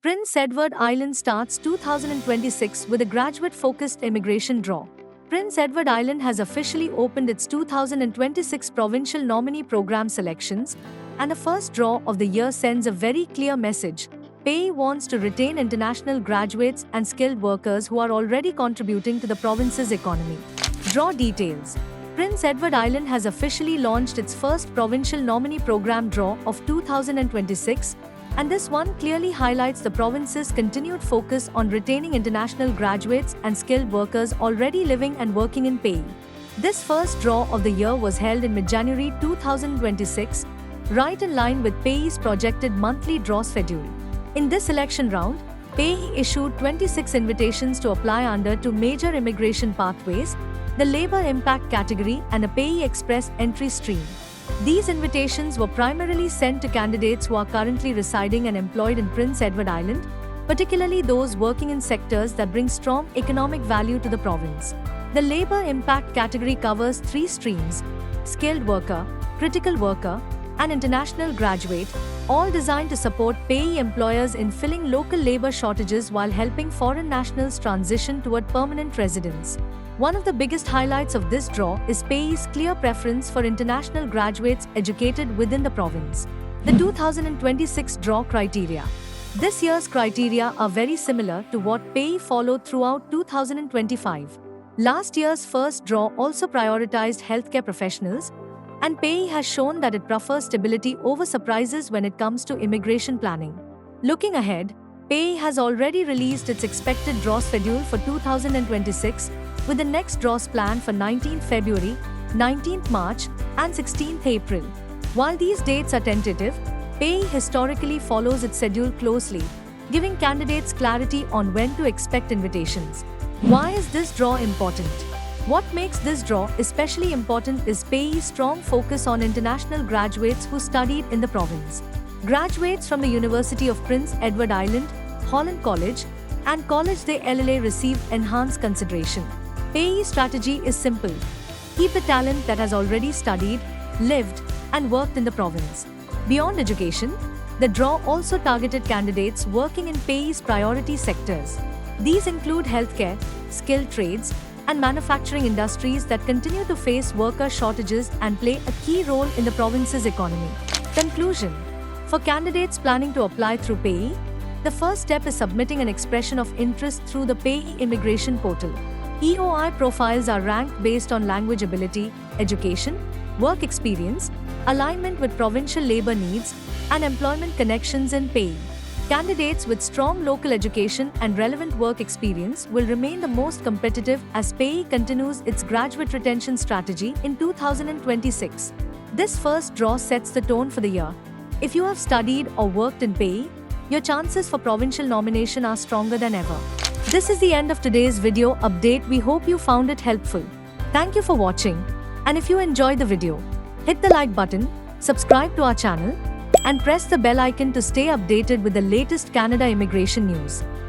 Prince Edward Island starts 2026 with a graduate-focused immigration draw. Prince Edward Island has officially opened its 2026 provincial nominee program selections, and the first draw of the year sends a very clear message. PAE wants to retain international graduates and skilled workers who are already contributing to the province's economy. Draw details. Prince Edward Island has officially launched its first provincial nominee program draw of 2026, and this one clearly highlights the province's continued focus on retaining international graduates and skilled workers already living and working in PAE. This first draw of the year was held in mid-January 2026, right in line with PAE's projected monthly draw schedule. In this election round, PAE issued 26 invitations to apply under two major immigration pathways, the Labour Impact category and a PAE Express entry stream. These invitations were primarily sent to candidates who are currently residing and employed in Prince Edward Island, particularly those working in sectors that bring strong economic value to the province. The Labour Impact category covers three streams: skilled worker, critical worker, and international graduate, all designed to support PAE employers in filling local labour shortages while helping foreign nationals transition toward permanent residence. One of the biggest highlights of this draw is PAE's clear preference for international graduates educated within the province. The 2026 draw criteria. This year's criteria are very similar to what PAE followed throughout 2025. Last year's first draw also prioritized healthcare professionals, and PAE has shown that it prefers stability over surprises when it comes to immigration planning. Looking ahead, PAE has already released its expected draw schedule for 2026, with the next draws planned for 19th February, 19th March, and 16th April. While these dates are tentative, PAE historically follows its schedule closely, giving candidates clarity on when to expect invitations. Why is this draw important? What makes this draw especially important is PAE's strong focus on international graduates who studied in the province. Graduates from the University of Prince Edward Island, Holland College, and College de LLA receive enhanced consideration. PAE's strategy is simple: keep the talent that has already studied, lived, and worked in the province. Beyond education, the draw also targeted candidates working in PAE's priority sectors. These include healthcare, skilled trades, and manufacturing industries that continue to face worker shortages and play a key role in the province's economy. Conclusion. For candidates planning to apply through PAE, the first step is submitting an expression of interest through the PAE immigration portal. EOI profiles are ranked based on language ability, education, work experience, alignment with provincial labor needs, and employment connections in PAE. Candidates with strong local education and relevant work experience will remain the most competitive as PAE continues its graduate retention strategy in 2026. This first draw sets the tone for the year. If you have studied or worked in PAE, your chances for provincial nomination are stronger than ever. This is the end of today's video update. We hope you found it helpful. Thank you for watching. And if you enjoyed the video, hit the like button, subscribe to our channel, and press the bell icon to stay updated with the latest Canada immigration news.